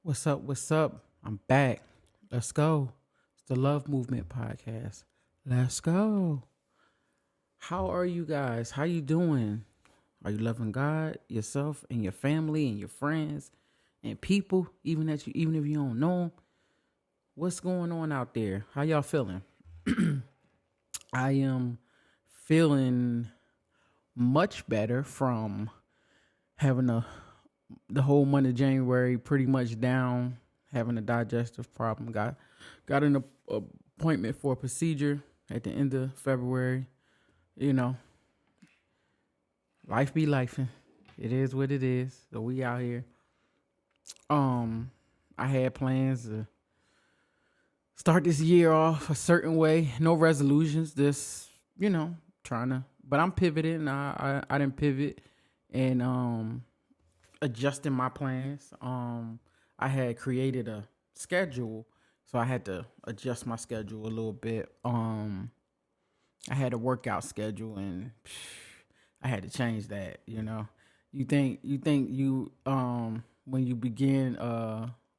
What's up? What's up? I'm back. Let's go. It's the Love Movement podcast. Let's go. How are you guys? How you doing? Are you loving God, yourself, and your family, and your friends, and people, even if you don't know them? What's going on out there? How y'all feeling? I am feeling much better from having the whole month of January pretty much down, having a digestive problem. Got an appointment for a procedure at the end of February. You know, life be lifing. It is what it is. So we out here. I had plans to start this year off a certain way. No resolutions. Just trying to. But I'm pivoting. I didn't pivot and adjusting my plans. I had created a schedule, so I had to adjust my schedule a little bit. I had a workout schedule, and I had to change that. You think when you begin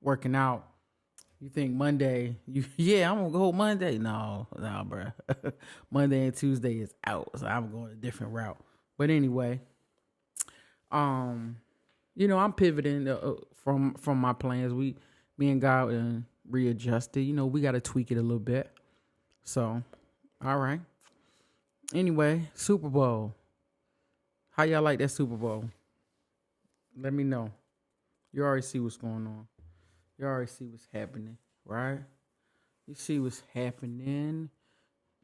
working out, you think Monday, I'm gonna go Monday. No, bro. Monday and Tuesday is out, so I'm going a different route. But anyway, I'm pivoting from my plans. Me and God readjusted. We got to tweak it a little bit. So, all right. Anyway, Super Bowl. How y'all like that Super Bowl? Let me know. You already see what's going on. You already see what's happening, right? You see what's happening.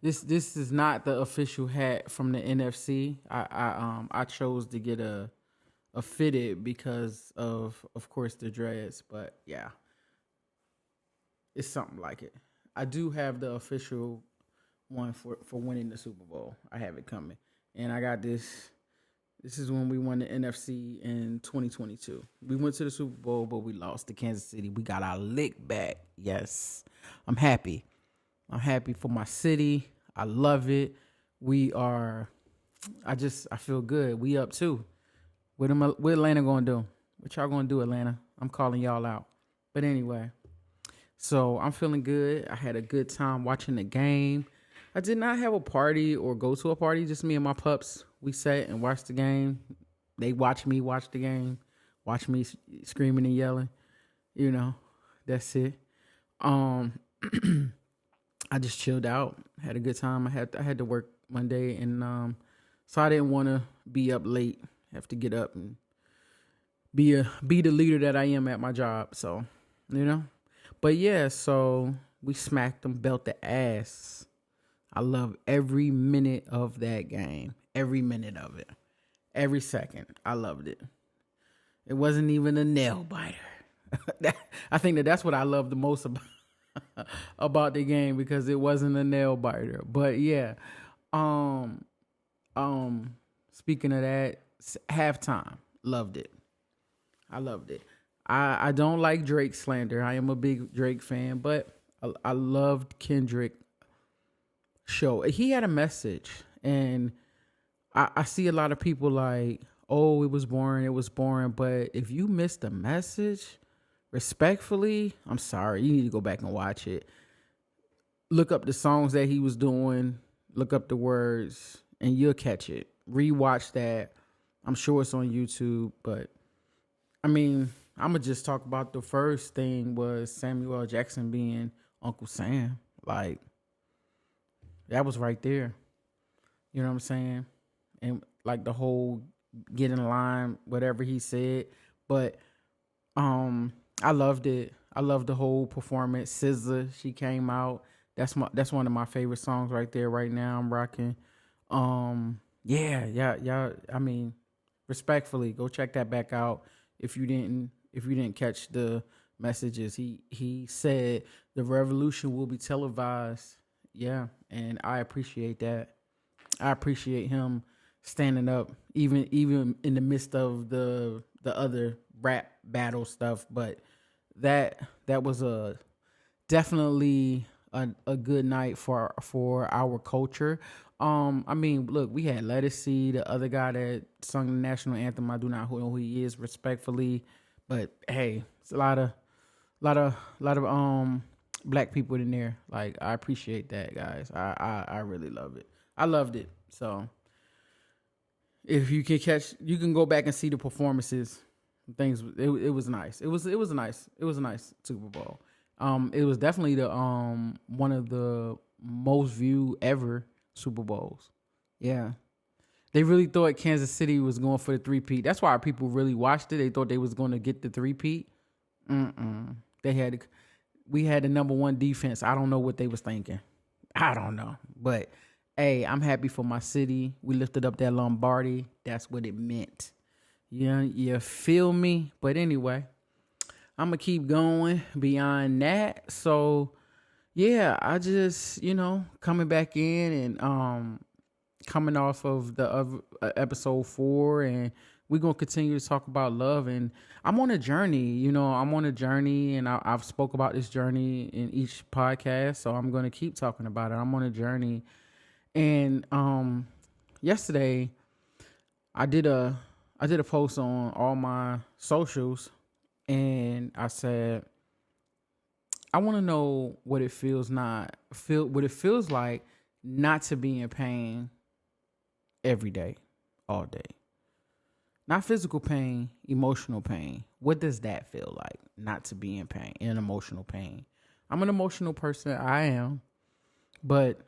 This is not the official hat from the NFC. I chose to get a fitted because of course the dreads, but yeah, it's something like it. I do have the official one for winning the Super Bowl. I have it coming, and I got this. This is when we won the NFC in 2022. We went to the Super Bowl, but we lost to Kansas City. We got our lick back. Yes, I'm happy. I'm happy for my city. I love it. I feel good. We up too. What Atlanta gonna do? What y'all gonna do, Atlanta? I'm calling y'all out. But anyway, so I'm feeling good. I had a good time watching the game. I did not have a party or go to a party. Just me and my pups. We sat and watched the game. They watched me watch the game. Watch me screaming and yelling. That's it. I just chilled out. Had a good time. I had to work Monday, and so I didn't want to be up late. Have to get up and be the leader that I am at my job. So, But yeah, so we smacked them, belt the ass. I love every minute of that game. Every minute of it. Every second. I loved it. It wasn't even a nail biter. I think that's what I love the most about the game, because it wasn't a nail biter. But yeah. Speaking of that, halftime. Loved it. I loved it. I don't like Drake slander. I am a big Drake fan, but I loved Kendrick show. He had a message, and I see a lot of people like, oh, it was boring. But if you missed the message, respectfully, I'm sorry. You need to go back and watch it. Look up the songs that he was doing. Look up the words, and you'll catch it. Rewatch that. I'm sure it's on YouTube, but I mean, I'm going to just talk about the first thing was Samuel L. Jackson being Uncle Sam. Like, that was right there. You know what I'm saying? And like the whole get in line, whatever he said. But I loved it. I loved the whole performance. SZA, she came out. That's one of my favorite songs right there right now. I'm rocking. Yeah. I mean, respectfully, go check that back out if you didn't catch the messages. He said the revolution will be televised. Yeah, and I appreciate that. I appreciate him standing up, even in the midst of the other rap battle stuff. But that was definitely a good night for our culture. I mean, look, we had Lettucey, the other guy that sung the national anthem. I do not know who he is, respectfully, but hey, it's a lot of A lot of black people in there. Like I appreciate that, guys. I really love it. I loved it. So if you can catch, you can go back and see the performances. Things it was nice. It was a nice Super Bowl. It was definitely the one of the most viewed ever Super Bowls. Yeah. They really thought Kansas City was going for the three-peat. That's why people really watched it. They thought they was going to get the three-peat. They had, we had the number one defense. I don't know what they was thinking. I don't know. But, hey, I'm happy for my city. We lifted up that Lombardi. That's what it meant. You feel me? But anyway, I'm going to keep going beyond that. So, yeah, I just, coming back in and coming off of the episode 4, and we're going to continue to talk about love. And I'm on a journey, I'm on a journey, and I've spoke about this journey in each podcast. So I'm going to keep talking about it. I'm on a journey. And yesterday I did a post on all my socials, and I said, I want to know what it feels like not to be in pain every day, all day. Not physical pain, emotional pain. What does that feel like? Not to be in pain, in emotional pain. I'm an emotional person. I am. But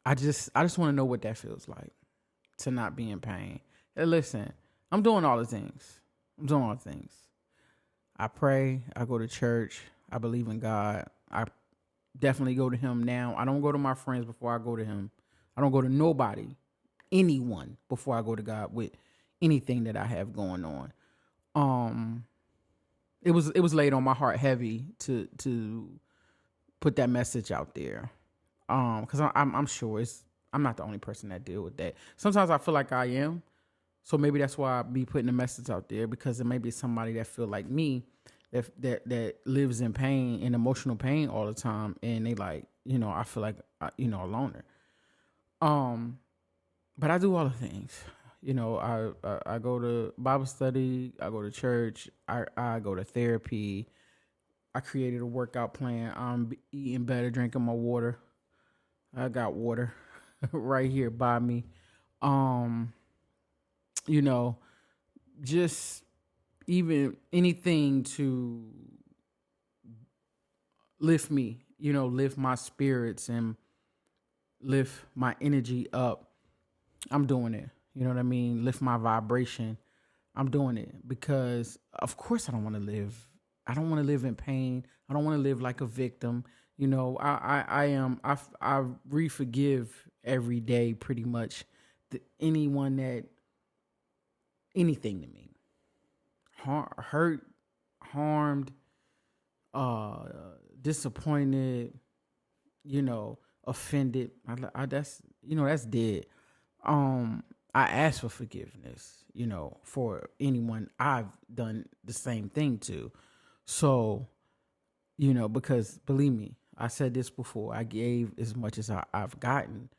I just want to know what that feels like to not be in pain. Hey, listen, I'm doing all the things. I pray. I go to church. I believe in God. I definitely go to him now. I don't go to my friends before I go to him. I don't go to nobody, anyone, before I go to God with anything that I have going on. It was laid on my heart heavy to put that message out there. Because I'm sure I'm not the only person that deal with that. Sometimes I feel like I am. So maybe that's why I be putting the message out there, because it may be somebody that feel like me that lives in pain, in emotional pain all the time, and they like, I feel like a loner. But I do all the things. I go to Bible study, I go to church, I go to therapy. I created a workout plan. I'm eating better, drinking my water. I got water right here by me. Just even anything to lift me, lift my spirits and lift my energy up. I'm doing it. You know what I mean? Lift my vibration. I'm doing it because, of course, I don't want to live in pain. I don't want to live like a victim. I re-forgive every day pretty much anyone that, anything to me, hurt, harmed, disappointed, offended. That's dead. I ask for forgiveness, for anyone I've done the same thing to. So, because believe me, I said this before, I gave as much as I've gotten,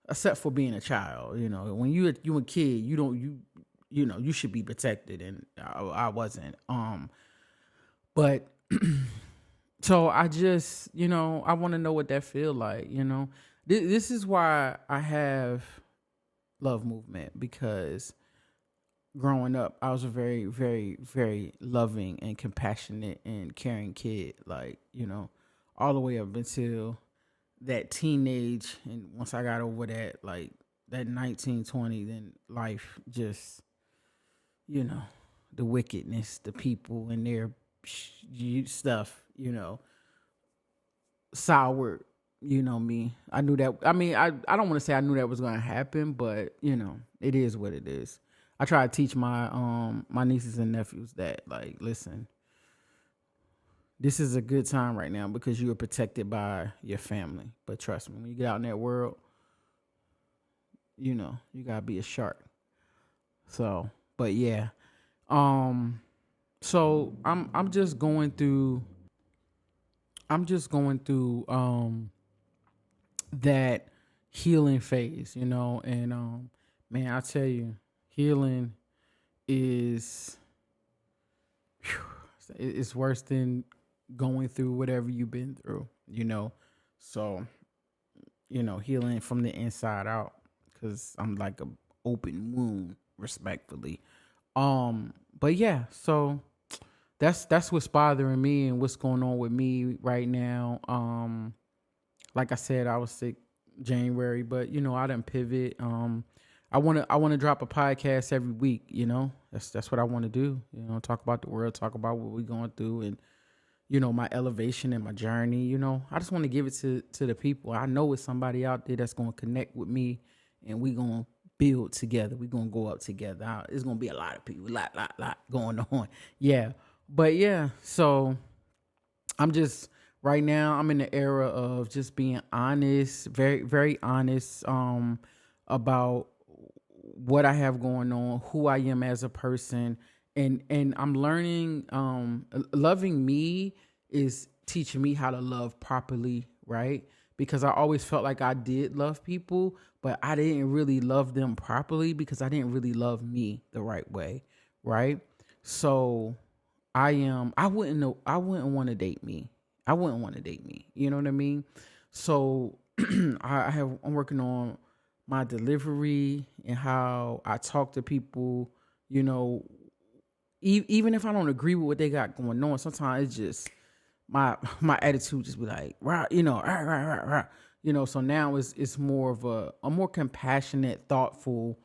except for being a child. When you a kid, you should be protected, and I wasn't. But so I just, I want to know what that feel like. This is why I have Love Movement, because growing up, I was a very, very, very loving and compassionate and caring kid. Like, all the way up until that teenage, and once I got over that, like that 19, 20, then life just, the wickedness, the people and their stuff, soured, me. I knew that. I mean, I don't want to say I knew that was going to happen, but it is what it is. I try to teach my my nieces and nephews that, like, listen, this is a good time right now because you are protected by your family. But trust me, when you get out in that world, you gotta be a shark. So, but yeah, so I'm just going through that healing phase, and man, I tell you, healing is It's worse than going through whatever you've been through, you know. So, healing from the inside out, because I'm like a open wound, respectfully. But yeah, so that's what's bothering me and what's going on with me right now. Like I said, I was sick January, but I didn't pivot. I wanna drop a podcast every week. That's what I want to do. Talk about the world, talk about what we're going through, and my elevation and my journey. I just want to give it to the people. I know it's somebody out there that's gonna connect with me, and we gonna build together. We gonna go up together. It's gonna be a lot of people, lot going on. Yeah, but yeah. So I'm just right now. I'm in the era of just being honest, very very honest. About what I have going on, who I am as a person, and I'm learning. Loving me is teaching me how to love properly, right? Because I always felt like I did love people, but I didn't really love them properly because I didn't really love me the right way, right? So I wouldn't know. I wouldn't want to date me. I wouldn't want to date me. You know what I mean? So I'm working on my delivery and how I talk to people. You know, even if I don't agree with what they got going on, sometimes it's just my attitude just be like, right, right, right, right, right. So now it's more of a more compassionate, thoughtful,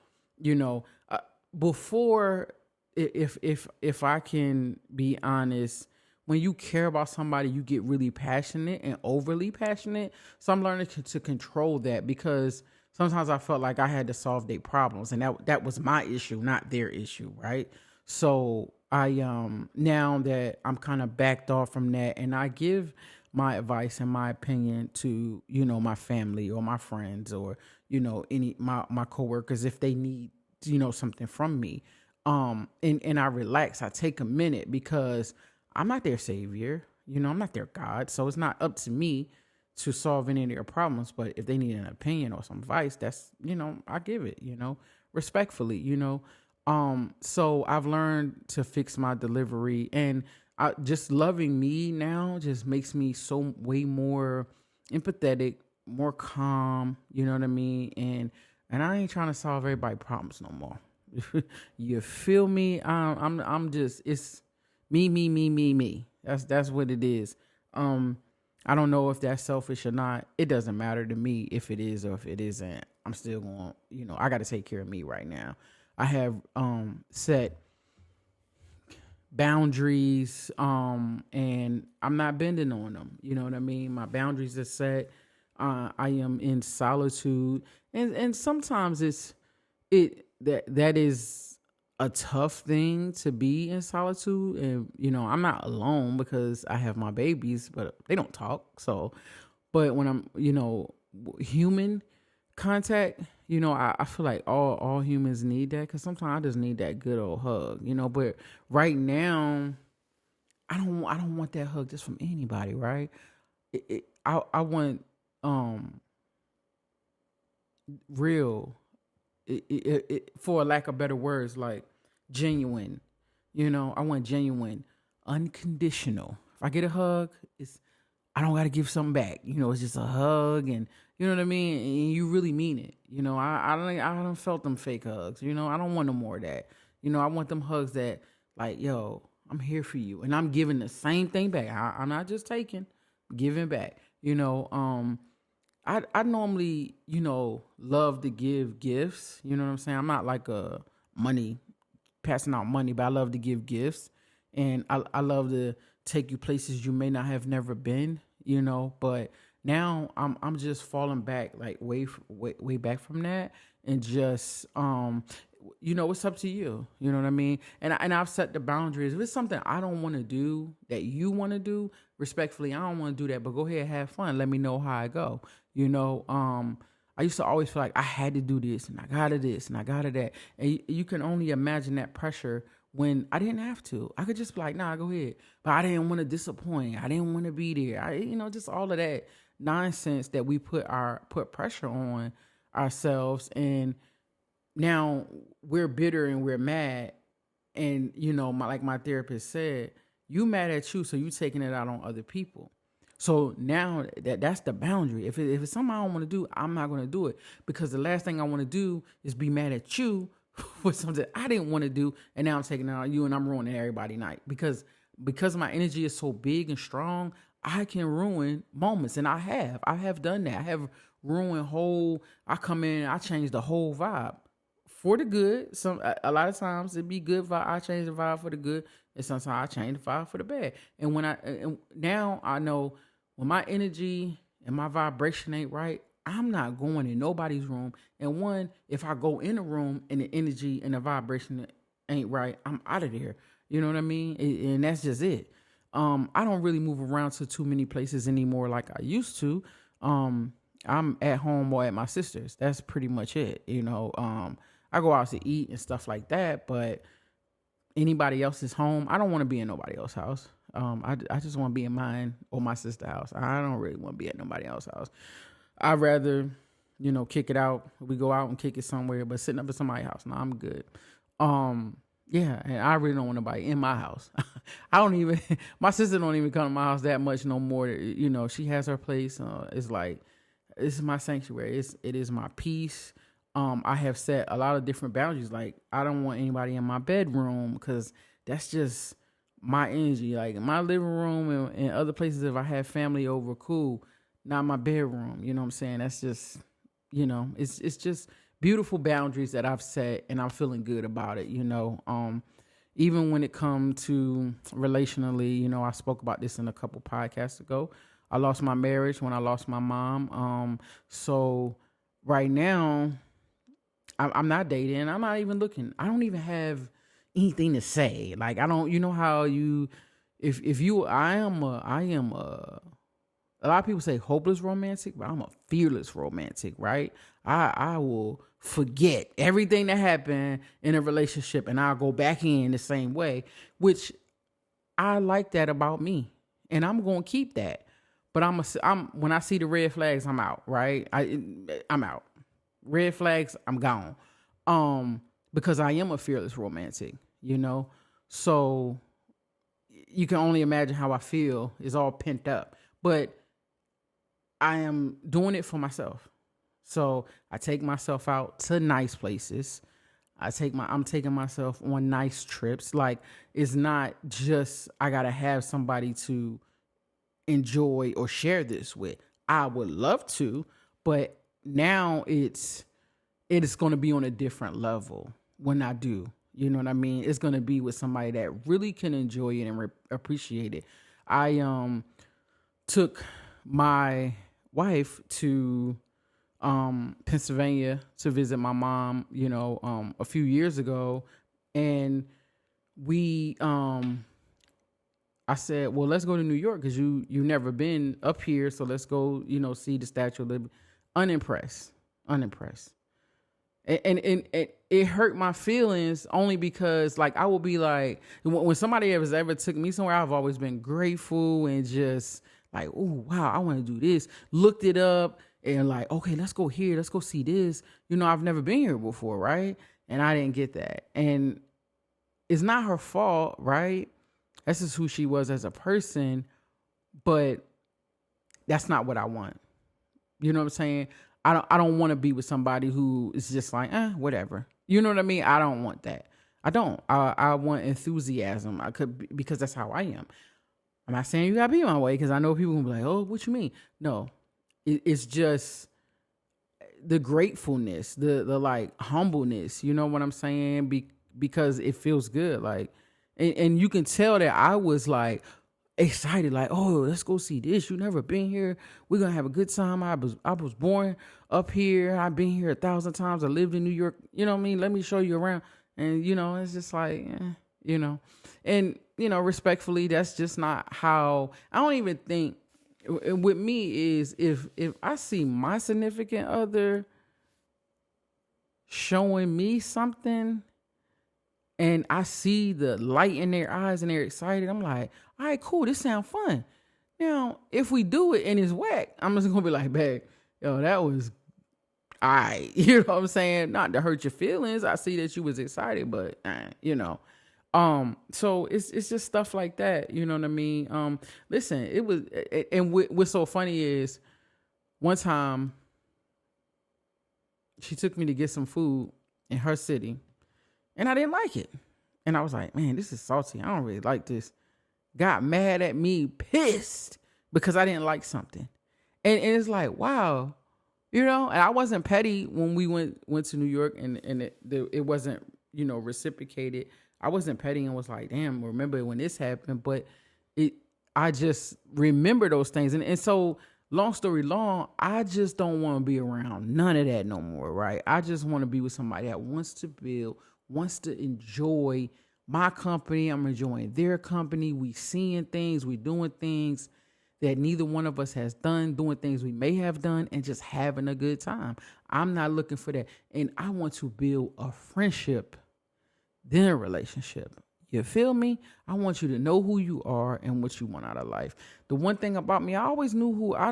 before, if I can be honest, when you care about somebody, you get really passionate and overly passionate. So I'm learning to control that, because sometimes I felt like I had to solve their problems, and that was my issue, not their issue, right? So I now that I'm kind of backed off from that, and I give my advice and my opinion to my family or my friends, or any my coworkers, if they need something from me, and I relax. I take a minute, because I'm not their savior, I'm not their God, so it's not up to me to solve any of their problems. But if they need an opinion or some advice, that's I give it, respectfully, so I've learned to fix my delivery, and just loving me now just makes me so way more empathetic, more calm, you know what I mean? And I ain't trying to solve everybody's problems no more. You feel me? I'm just, it's me. That's what it is. I don't know if that's selfish or not. It doesn't matter to me if it is or if it isn't. I'm still going, I got to take care of me right now. I have set boundaries, and I'm not bending on them. You know what I mean? My boundaries are set. I am in solitude, and sometimes that is a tough thing to be in solitude. And I'm not alone because I have my babies, but they don't talk. So, but when I'm human contact, I feel like all humans need that, because sometimes I just need that good old hug, but right now I don't want that hug just from anybody, right? I want real, for lack of better words, like genuine. I want genuine, unconditional. If I get a hug, I don't got to give something back. It's just a hug, and you know what I mean? And you really mean it. I don't felt them fake hugs. I don't want no more of that. I want them hugs that, like, yo, I'm here for you, and I'm giving the same thing back. I'm not just taking, giving back. I normally, love to give gifts. You know what I'm saying? I'm not like a passing out money, but I love to give gifts, and I love to take you places you may not have never been. But now I'm just falling back, like way back from that, and just it's up to you. You know what I mean? And I've set the boundaries. If it's something I don't want to do that you want to do, respectfully, I don't want to do that. But go ahead, have fun. Let me know how I go. I used to always feel like I had to do this, and I got to this, and I got to that. And you can only imagine that pressure when I didn't have to. I could just be like, nah, go ahead. But I didn't want to disappoint. I didn't want to be there. Just all of that nonsense that we put pressure on ourselves. And now we're bitter and we're mad. And, like my therapist said, You mad at you, so you taking it out on other people. So now that's the boundary. If it's something I don't want to do, I'm not going to do it, because the last thing I want to do is be mad at you for something I didn't want to do, and now I'm taking it out on you and I'm ruining everybody's night, because my energy is so big and strong. I can ruin moments, and I have done that. I have ruined whole. I come in, I change the whole vibe for the good. A lot of times it'd be good vibe. I change the vibe for the good, and sometimes I change the vibe for the bad. And now I know when my energy and my vibration ain't right, I'm not going in nobody's room. And one, if I go in a room and the energy and the vibration ain't right, I'm out of there. You know what I mean? And that's just it. I don't really move around to too many places anymore like I used to. I'm at home or at my sister's. That's pretty much it. I go out to eat and stuff like that, but anybody else's home, I don't want to be in nobody else's house. I just want to be in mine or my sister's house. I don't really want to be at nobody else's house. I'd rather, kick it out. We go out and kick it somewhere, but sitting up at somebody's house, no, I'm good. Yeah, and I really don't want nobody in my house. My sister don't even come to my house that much no more. She has her place. It's like, this is my sanctuary. It is my peace. I have set a lot of different boundaries. Like, I don't want anybody in my bedroom, because that's just my energy. Like, in my living room and other places, if I have family over, cool. Not my bedroom. You know what I'm saying? That's just, it's just beautiful boundaries that I've set, and I'm feeling good about it. Even when it comes to relationally, I spoke about this in a couple podcasts ago. I lost my marriage when I lost my mom. So right now, I'm not dating. I'm not even looking. I don't even have anything to say. Like, I don't, how you, I am a lot of people say hopeless romantic, but I'm a fearless romantic, right? I will forget everything that happened in a relationship, and I'll go back in the same way, which I like that about me, and I'm going to keep that. But I'm when I see the red flags, I'm out, right? I'm out. Red flags, I'm gone. Because I am a fearless romantic, So you can only imagine how I feel. It's all pent up. But I am doing it for myself. So I take myself out to nice places. I'm taking myself on nice trips. Like, it's not just I gotta have somebody to enjoy or share this with. I would love to, but now it is going to be on a different level when I do. You know what I mean? It's going to be with somebody that really can enjoy it and appreciate it. I took my wife to Pennsylvania to visit my mom, a few years ago, and we I said, well, let's go to New York, because you never been up here, so let's go, see the Statue of Liberty. Unimpressed. And it hurt my feelings, only because, like, I will be like, when somebody has ever took me somewhere, I've always been grateful and just like, oh, wow, I want to do this. Looked it up and like, okay, let's go here. Let's go see this. I've never been here before, right? And I didn't get that. And it's not her fault, right? That's just who she was as a person, but that's not what I want. You know what I'm saying? I don't want to be with somebody who is just like, whatever. You know what I mean? I don't want that. I don't. I want enthusiasm. Because that's how I am. I'm not saying you gotta be my way, because I know people will be like, oh, what you mean? No, it's just the gratefulness, the like humbleness. You know what I'm saying? Because it feels good. Like, and you can tell that I was like excited, like, oh, let's go see this. You never been here. We're gonna have a good time. I was born up here. I've been here 1,000 times. I lived in New York. You know what I mean? Let me show you around. And it's just like, and respectfully, that's just not how. I don't even think with me is if I see my significant other showing me something, and I see the light in their eyes and they're excited, I'm like, all right, cool, this sounds fun. Now, if we do it and it's whack, I'm just gonna be like, babe, that was all right. You know what I'm saying? Not to hurt your feelings. I see that you was excited, but So it's just stuff like that. You know what I mean? Listen, it was, and what's so funny is one time she took me to get some food in her city, and I didn't like it. And I was like, man, this is salty. I don't really like this. Got mad at me, pissed because I didn't like something. And it's like, wow, you know, and I wasn't petty when we went to New York and it wasn't, you know, reciprocated. I wasn't petty and was like, damn, remember when this happened? But I just remember those things. And so long story long, I just don't want to be around none of that no more, right? I just want to be with somebody that wants to build, wants to enjoy my company. I'm enjoying their company. We seeing things, we doing things that neither one of us has done, doing things we may have done, and just having a good time. I'm not looking for that. And I want to build a friendship, then a relationship. You feel me? I want you to know who you are and what you want out of life. The one thing about me, I always known who I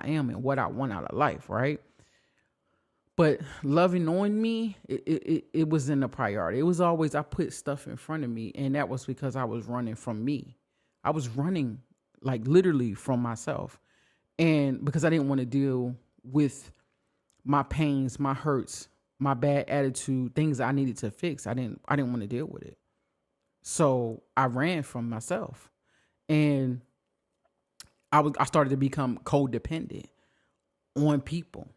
am and what I want out of life, right? But loving on me, it wasn't a priority. It was always, I put stuff in front of me, and that was because I was running from me. I was running like literally from myself. And because I didn't want to deal with my pains, my hurts, my bad attitude, things I needed to fix. I didn't want to deal with it. So I ran from myself. And I started to become codependent on people.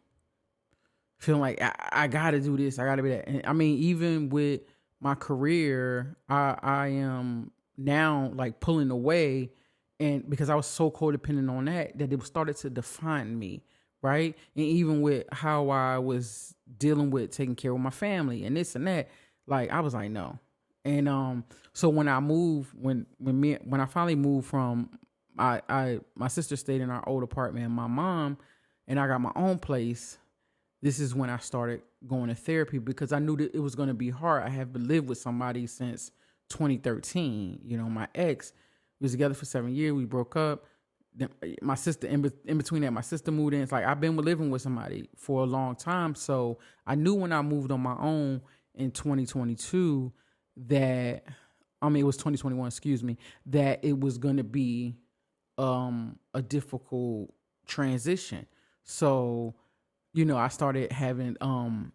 Feeling like I gotta do this, I gotta be that. And I mean, even with my career, I am now like pulling away, and because I was so codependent on that it started to define me, right? And even with how I was dealing with taking care of my family and this and that, like I was like, no. And so when I moved, when I finally moved from my sister stayed in our old apartment, and my mom and I got my own place. This is when I started going to therapy, because I knew that it was going to be hard. I have lived with somebody since 2013. You know, my ex, we was together for 7 years. We broke up. Then my sister, in between that, my sister moved in. It's like I've been living with somebody for a long time. So I knew when I moved on my own in 2022 that, it was 2021, excuse me, that it was going to be a difficult transition. So, you know, I started having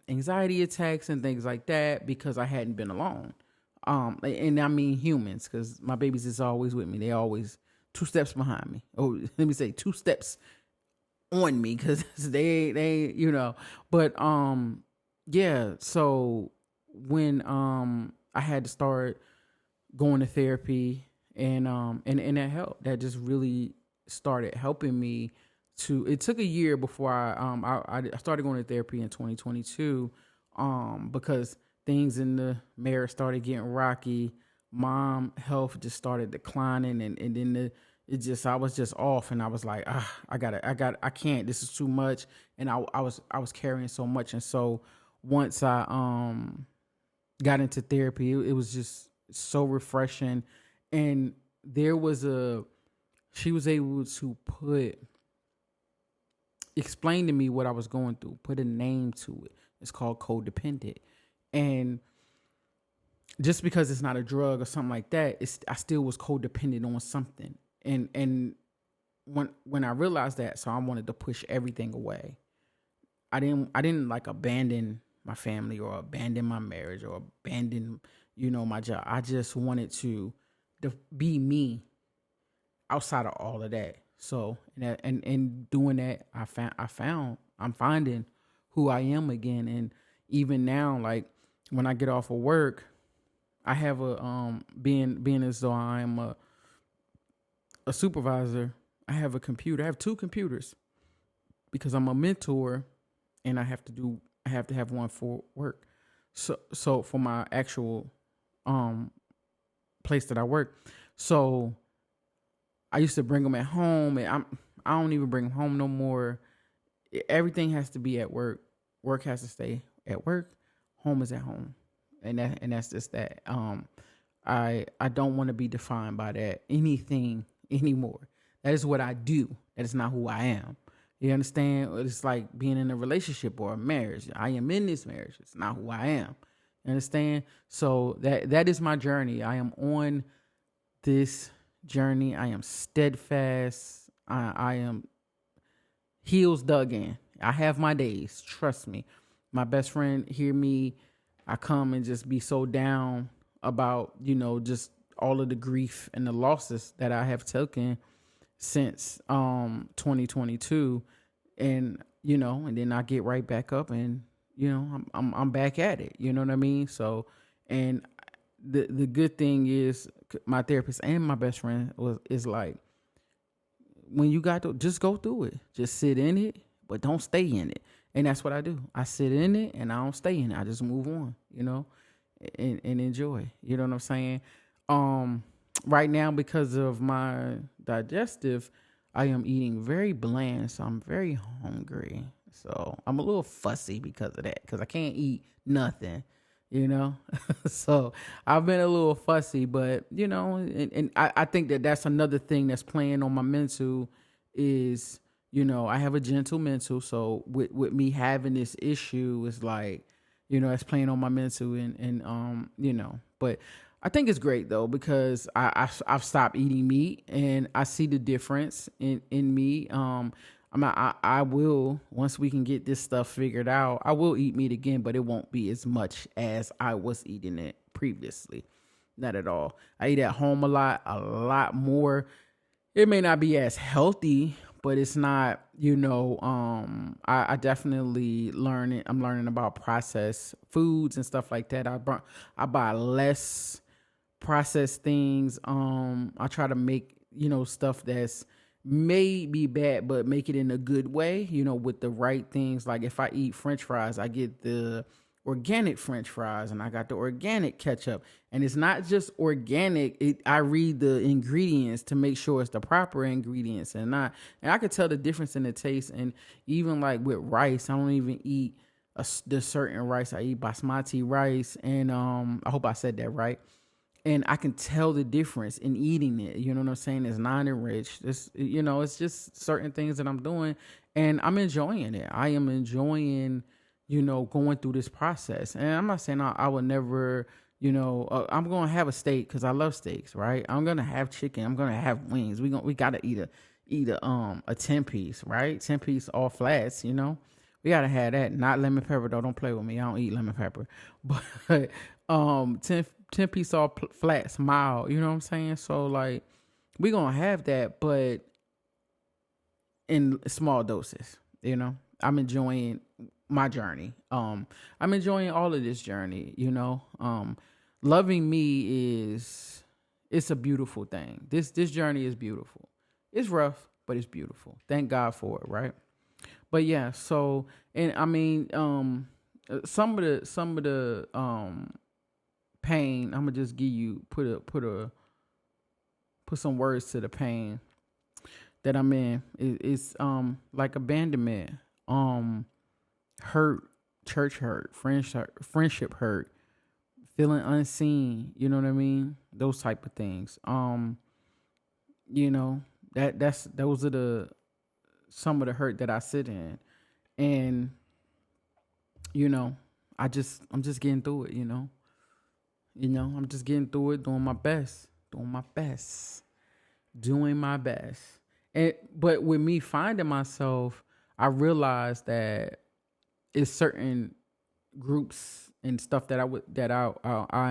anxiety attacks and things like that because I hadn't been alone. And I mean humans, because my babies is always with me. They always 2 steps behind me. Oh, let me say 2 steps on me, because they you know. But yeah. So when I had to start going to therapy, and that helped. That just really started helping me. It took a year before I started going to therapy in 2022, because things in the marriage started getting rocky. Mom health just started declining, and then I was just off, and I was like, I can't. This is too much, and I was carrying so much, and so once I got into therapy, it was just so refreshing, and she was able to explain to me what I was going through, put a name to it. It's called codependent. And just because it's not a drug or something like that, I still was codependent on something. And when I realized that, so I wanted to push everything away. I didn't like abandon my family or abandon my marriage or abandon, you know, my job. I just wanted to be me outside of all of that. So, and doing that, I'm finding who I am again. And even now, like when I get off of work, I have being as though I'm a supervisor, I have a computer. I have 2 computers because I'm a mentor, and I have to have one for work. So for my actual place that I work. So I used to bring them at home, and I don't even bring them home no more. Everything has to be at work. Work has to stay at work. Home is at home, and that's just that. I don't want to be defined by that anything anymore. That is what I do. That is not who I am. You understand? It's like being in a relationship or a marriage. I am in this marriage. It's not who I am. Understand? So that is my journey. I am on this journey. I am steadfast. I am heels dug in. I have my days. Trust me. My best friend hear me. I come and just be so down about, just all of the grief and the losses that I have taken since 2022. And, and then I get right back up and, I'm back at it. You know what I mean? So, and the good thing is my therapist and my best friend is like, when you got to just go through it, just sit in it, but don't stay in it. And that's what I do. I sit in it and I don't stay in it. I just move on, and enjoy. You know what I'm saying? Right now, because of my digestive, I am eating very bland, so I'm very hungry. So I'm a little fussy because of that, because I can't eat nothing, so I've been a little fussy, but, and I think that's another thing that's playing on my mental is, I have a gentle mental. So with me having this issue is like, it's playing on my mental but I think it's great though, because I've stopped eating meat and I see the difference in me. I will, once we can get this stuff figured out, I will eat meat again, but it won't be as much as I was eating it previously. Not at all. I eat at home a lot more. It may not be as healthy, but it's not, I definitely I'm learning about processed foods and stuff like that. I buy less processed things. I try to make, stuff that's may be bad, but make it in a good way, with the right things. Like if I eat French fries, I get the organic French fries and I got the organic ketchup. And it's not just organic. I read the ingredients to make sure it's the proper ingredients and I could tell the difference in the taste. And even like with rice, I don't even eat the certain rice. I eat basmati rice. And I hope I said that right. And I can tell the difference in eating it. You know what I'm saying? It's non-enriched. It's just certain things that I'm doing and I'm enjoying it. I am enjoying, going through this process. And I'm not saying I would never, I'm going to have a steak because I love steaks, right? I'm going to have chicken. I'm going to have wings. We got to eat a 10 piece, right? 10 piece all flats, We got to have that. Not lemon pepper though. Don't play with me. I don't eat lemon pepper. But 10 piece all flats, mild, you know what I'm saying? So like we gonna have that, but in small doses, I'm enjoying my journey. I'm enjoying all of this journey, loving me it's a beautiful thing. This journey is beautiful. It's rough, but it's beautiful. Thank God for it, right? But yeah, so, and I mean, some of the pain, I'm gonna just give you put some words to the pain that I'm in. It's like abandonment, hurt, church hurt, friendship hurt, feeling unseen, you know what I mean? Those type of things. Those are some of the hurt that I sit in. And I'm just getting through it, I'm just getting through it, doing my best. But with me finding myself, I realized that it's certain groups and stuff that I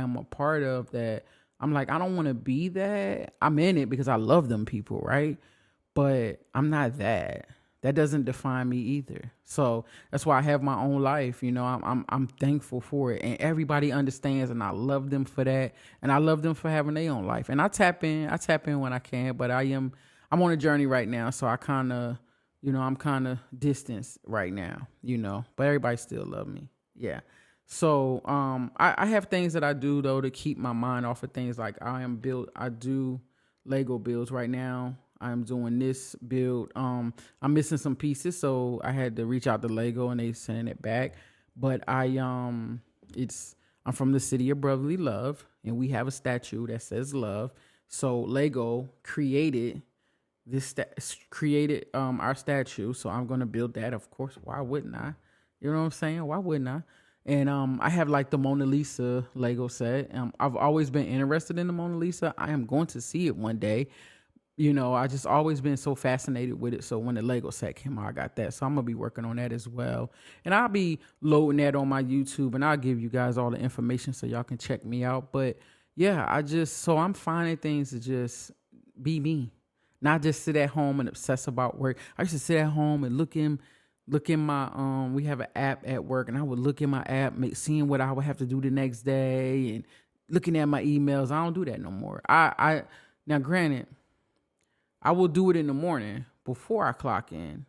am a part of that I'm like, I don't want to be that. I'm in it because I love them people, right? But I'm not that. That doesn't define me either. So that's why I have my own life. I'm thankful for it, and everybody understands, and I love them for that, and I love them for having their own life. And I tap in when I can, but I'm on a journey right now, so I kind of, I'm kind of distanced right now, but everybody still love me. Yeah. So I have things that I do though to keep my mind off of things. Like I do Lego builds right now. I'm doing this build. I'm missing some pieces, so I had to reach out to Lego and they sending it back. But I'm from the city of brotherly love, and we have a statue that says love. So Lego created our statue. So I'm gonna build that. Of course, why wouldn't I? You know what I'm saying? Why wouldn't I? And I have like the Mona Lisa Lego set. I've always been interested in the Mona Lisa. I am going to see it one day. I just always been so fascinated with it. So when the Lego set came out, I got that. So I'm gonna be working on that as well. And I'll be loading that on my YouTube, and I'll give you guys all the information so y'all can check me out. But yeah, I'm finding things to just be me. Not just sit at home and obsess about work. I used to sit at home and look in my we have an app at work, and I would look in my app, seeing what I would have to do the next day and looking at my emails. I don't do that no more. I now granted, I will do it in the morning before I clock in,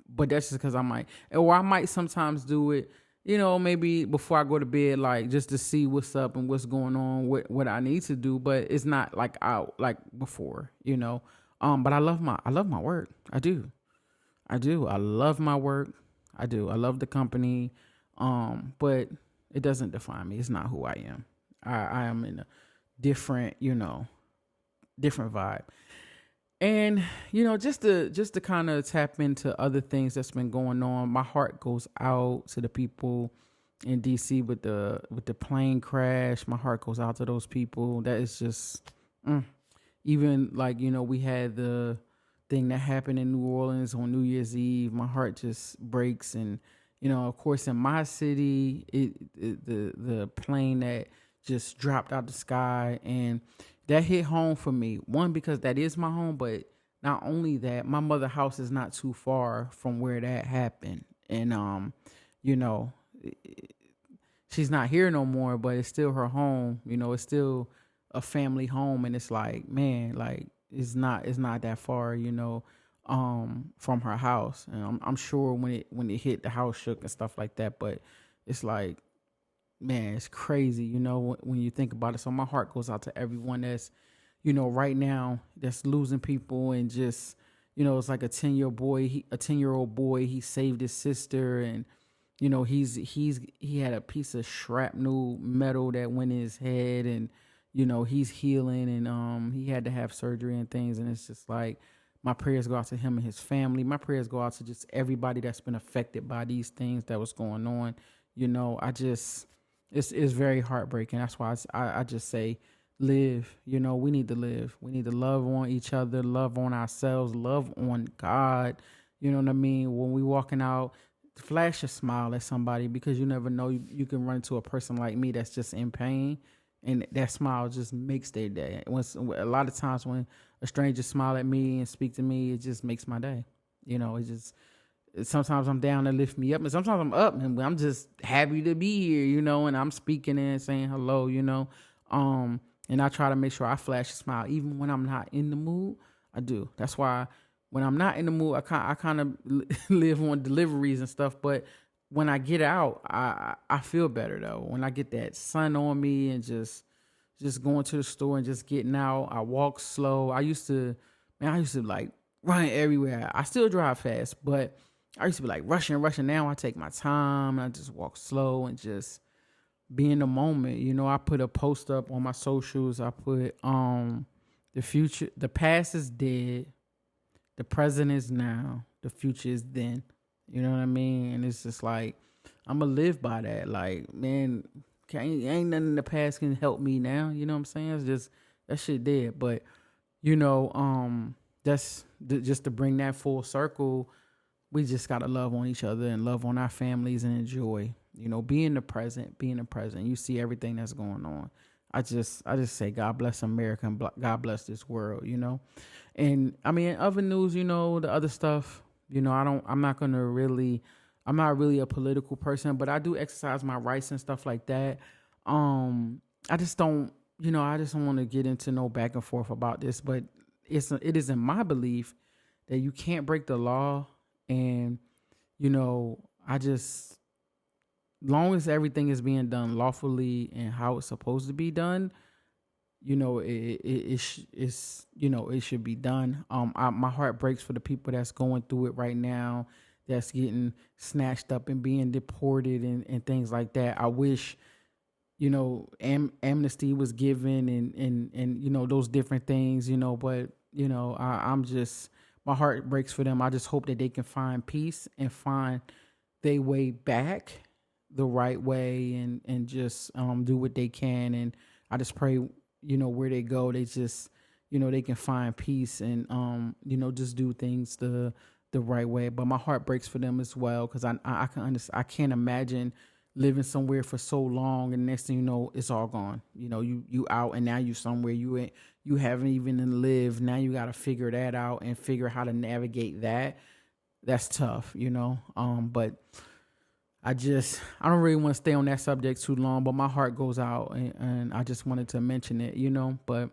but that's just because I might sometimes do it, maybe before I go to bed, like just to see what's up and what's going on, what I need to do. But it's not like out like before. But I love my work. I do. I love my work. I do. I love the company. But it doesn't define me. It's not who I am. I am in a different, different vibe. And just to kind of tap into other things that's been going on, my heart goes out to the people in DC with the plane crash. My heart goes out to those people. That is just even like we had the thing that happened in New Orleans on New Year's Eve. My heart just breaks. And of course in my city, the plane that just dropped out the sky, and that hit home for me. One, because that is my home, but not only that, my mother's house is not too far from where that happened. And, she's not here no more, but it's still her home. It's still a family home. And it's like, man, like it's not that far, from her house. And I'm sure when it hit, the house shook and stuff like that. But it's like, man, it's crazy, when you think about it. So my heart goes out to everyone that's, right now that's losing people, and just, it's like a 10-year-old boy. He saved his sister, and, he had a piece of shrapnel metal that went in his head, and, he's healing, and he had to have surgery and things. And it's just like, my prayers go out to him and his family. My prayers go out to just everybody that's been affected by these things that was going on. It's very heartbreaking. That's why I just say, live. We need to live. We need to love on each other, love on ourselves, love on God. You know what I mean? When we walking out, flash a smile at somebody, because you never know. You can run into a person like me that's just in pain, and that smile just makes their day. A lot of times when a stranger smile at me and speak to me, it just makes my day. Sometimes I'm down to lift me up, and sometimes I'm up and I'm just happy to be here, and I'm speaking and saying hello, and I try to make sure I flash a smile even when I'm not in the mood. I do. That's why when I'm not in the mood, I kind of live on deliveries and stuff. But when I get out, I feel better though. When I get that sun on me and just going to the store and just getting out, I walk slow. I used to like run everywhere. I still drive fast, but I used to be like rushing. Now I take my time and I just walk slow and just be in the moment. I put a post up on my socials. I put the past is dead, the present is now, the future is then. You know what I mean? And it's just like, I'm gonna live by that. Like, man, ain't nothing in the past can help me now. You know what I'm saying? It's just that shit dead. But that's just to bring that full circle. We just gotta love on each other and love on our families and enjoy. Be in the present. You see everything that's going on. I just say God bless America and God bless this world. And I mean, in other news, the other stuff. I'm not really a political person, but I do exercise my rights and stuff like that. I just don't want to get into no back and forth about this, but it is in my belief that you can't break the law. And, long as everything is being done lawfully and how it's supposed to be done, it should be done. My heart breaks for the people that's going through it right now, that's getting snatched up and being deported and things like that. I wish, amnesty was given and those different things, but, I'm just, my heart breaks for them. I just hope that they can find peace and find their way back, the right way and just do what they can. And I just pray, where they go, they just, they can find peace and just do things the right way. But my heart breaks for them as well, because I can understand. I can't imagine living somewhere for so long and next thing you know it's all gone. You out and now you somewhere you haven't even lived. Now you got to figure that out and figure how to navigate that. That's tough. But I don't really want to stay on that subject too long, but my heart goes out and I just wanted to mention it. But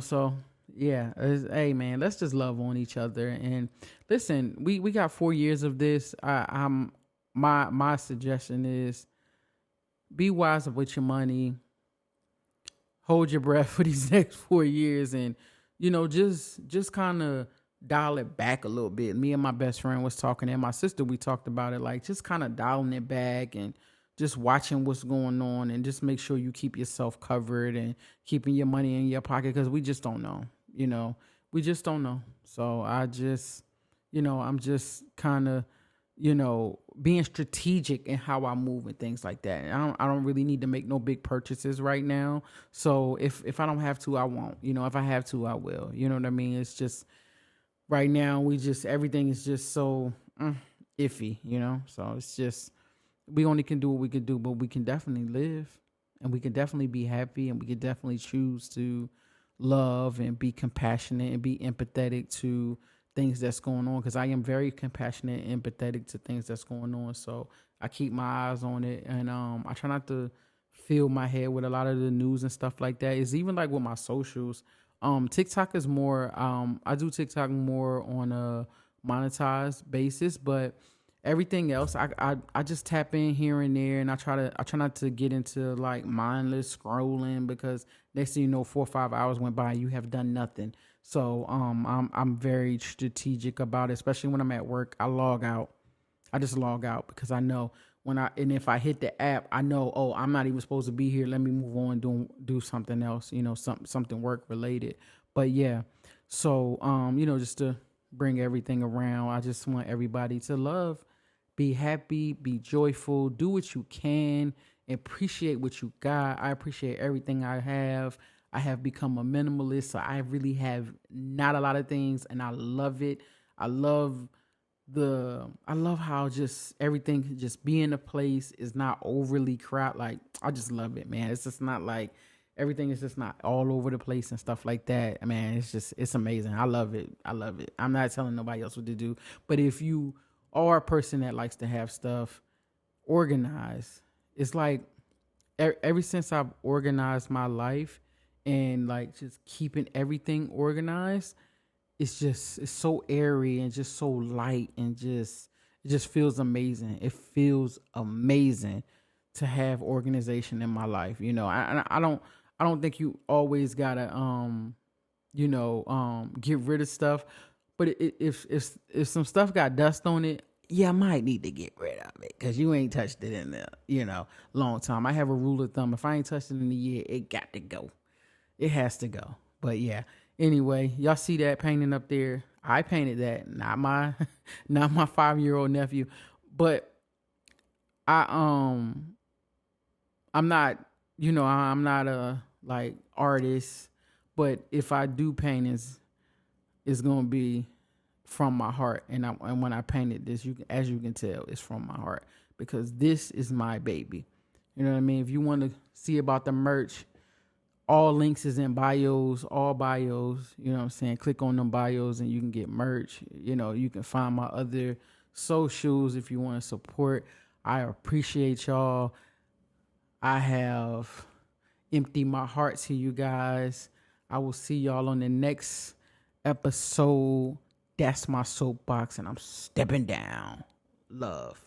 so yeah, hey man, let's just love on each other. And listen, we got 4 years of this. My suggestion is be wise with your money. Hold your breath for these next 4 years, and just kind of dial it back a little bit. Me and my best friend was talking, and my sister, we talked about it, like just kind of dialing it back and just watching what's going on, and just make sure you keep yourself covered and keeping your money in your pocket, because we just don't know. We just don't know. So I'm just kind of being strategic in how I move and things like that. And I don't really need to make no big purchases right now. So if I don't have to, I won't. If I have to, I will. You know what I mean? It's just right now everything is just so iffy. So it's just we only can do what we can do, but we can definitely live, and we can definitely be happy, and we can definitely choose to love and be compassionate and be empathetic to things that's going on, because I am very compassionate and empathetic to things that's going on. So I keep my eyes on it, and I try not to fill my head with a lot of the news and stuff like that. It's even like with my socials. TikTok is more I do TikTok more on a monetized basis, but everything else I just tap in here and there, and I try not to get into like mindless scrolling, because next thing you know 4 or 5 hours went by and you have done nothing. So I'm very strategic about it, especially when I'm at work. I log out. I just log out, because I know if I hit the app, I know, oh, I'm not even supposed to be here. Let me move on, do something else, something work related. But yeah, so just to bring everything around, I just want everybody to love, be happy, be joyful, do what you can, appreciate what you got. I appreciate everything I have. I have become a minimalist, so I really have not a lot of things, and I love it. I love how just everything can just be in a place, is not overly crowded. Like, I just love it, man. It's just not like everything is just not all over the place and stuff like that. Man, it's amazing. I love it. I'm not telling nobody else what to do, but if you are a person that likes to have stuff organized, it's like ever since I've organized my life and like just keeping everything organized, it's so airy and just so light, and it just feels amazing. It feels amazing to have organization in my life. I don't think you always gotta get rid of stuff, but if some stuff got dust on it, yeah, I might need to get rid of it, because you ain't touched it in a long time. I have a rule of thumb: if I ain't touched it in a year, it got to go. It has to go. But yeah. Anyway, y'all see that painting up there? I painted that, not my 5-year-old nephew. But I'm not, I'm not a like artist. But if I do paintings, it's gonna be from my heart. And when I painted this, as you can tell, it's from my heart, because this is my baby. You know what I mean? If you want to see about the merch, all links is in bios, all bios, you know what I'm saying? Click on them bios and you can get merch. You can find my other socials if you want to support. I appreciate y'all. I have emptied my heart to you guys. I will see y'all on the next episode. That's my soapbox, and I'm stepping down. Love.